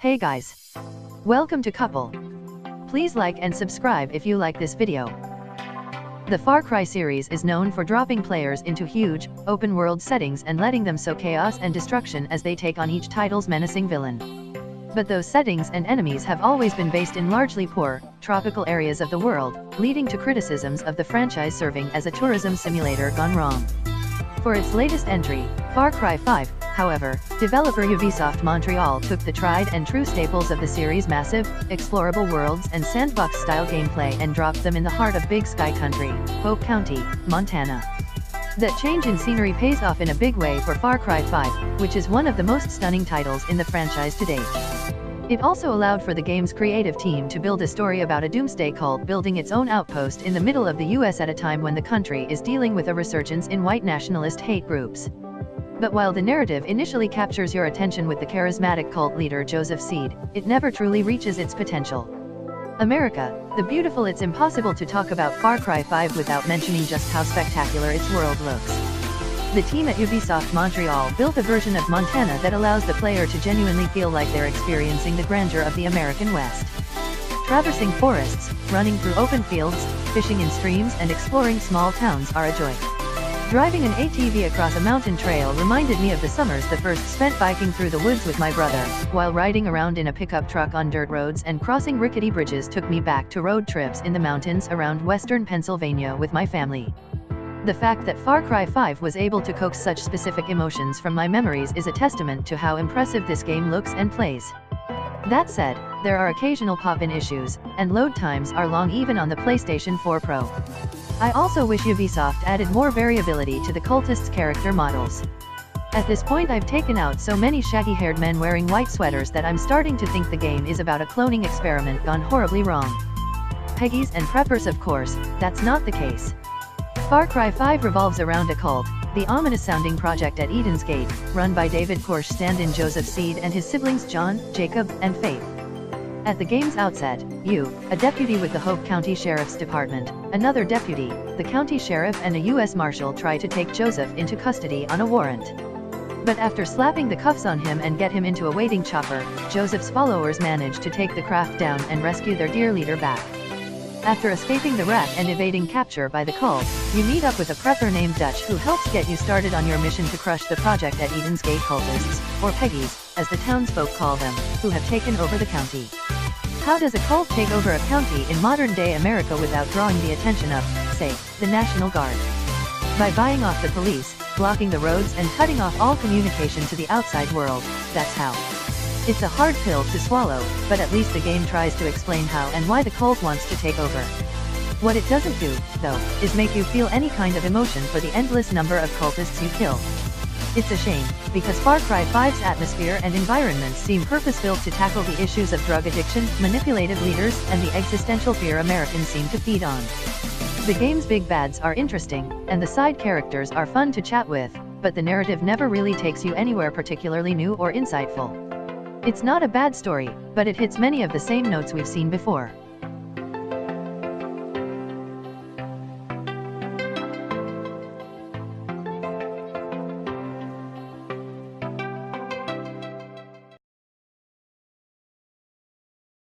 Hey guys! Welcome to Couple. Please like and subscribe if you like this video. The Far Cry series is known for dropping players into huge, open-world settings and letting them sow chaos and destruction as they take on each title's menacing villain. But those settings and enemies have always been based in largely poor, tropical areas of the world, leading to criticisms of the franchise serving as a tourism simulator gone wrong. For its latest entry, Far Cry 5, however, developer Ubisoft Montreal took the tried-and-true staples of the series' massive, explorable worlds and sandbox-style gameplay and dropped them in the heart of Big Sky Country, Hope County, Montana. That change in scenery pays off in a big way for Far Cry 5, which is one of the most stunning titles in the franchise to date. It also allowed for the game's creative team to build a story about a doomsday cult building its own outpost in the middle of the US at a time when the country is dealing with a resurgence in white nationalist hate groups. But while the narrative initially captures your attention with the charismatic cult leader Joseph Seed, it never truly reaches its potential. America, the beautiful. It's impossible to talk about Far Cry 5 without mentioning just how spectacular its world looks. The team at Ubisoft Montreal built a version of Montana that allows the player to genuinely feel like they're experiencing the grandeur of the American West. Traversing forests, running through open fields, fishing in streams and exploring small towns are a joy. Driving an ATV across a mountain trail reminded me of the summers that first spent biking through the woods with my brother, while riding around in a pickup truck on dirt roads and crossing rickety bridges took me back to road trips in the mountains around western Pennsylvania with my family. The fact that Far Cry 5 was able to coax such specific emotions from my memories is a testament to how impressive this game looks and plays. That said, there are occasional pop-in issues, and load times are long even on the PlayStation 4 Pro. I also wish Ubisoft added more variability to the cultists' character models. At this point I've taken out so many shaggy-haired men wearing white sweaters that I'm starting to think the game is about a cloning experiment gone horribly wrong. Peggies and preppers, of course, that's not the case. Far Cry 5 revolves around a cult, the ominous-sounding project at Eden's Gate, run by David Koresh stand-in Joseph Seed and his siblings John, Jacob, and Faith. At the game's outset, you, a deputy with the Hope County Sheriff's Department, another deputy, the county sheriff and a U.S. Marshal try to take Joseph into custody on a warrant. But after slapping the cuffs on him and get him into a waiting chopper, Joseph's followers manage to take the craft down and rescue their dear leader back. After escaping the wreck and evading capture by the cult, you meet up with a prepper named Dutch who helps get you started on your mission to crush the project at Eden's Gate cultists, or Peggies, as the townsfolk call them, who have taken over the county. How does a cult take over a county in modern-day America without drawing the attention of, say, the National Guard? By buying off the police, blocking the roads and cutting off all communication to the outside world, that's how. It's a hard pill to swallow, but at least the game tries to explain how and why the cult wants to take over. What it doesn't do, though, is make you feel any kind of emotion for the endless number of cultists you kill. It's a shame, because Far Cry 5's atmosphere and environments seem purpose-built to tackle the issues of drug addiction, manipulative leaders, and the existential fear Americans seem to feed on. The game's big bads are interesting, and the side characters are fun to chat with, but the narrative never really takes you anywhere particularly new or insightful. It's not a bad story, but it hits many of the same notes we've seen before.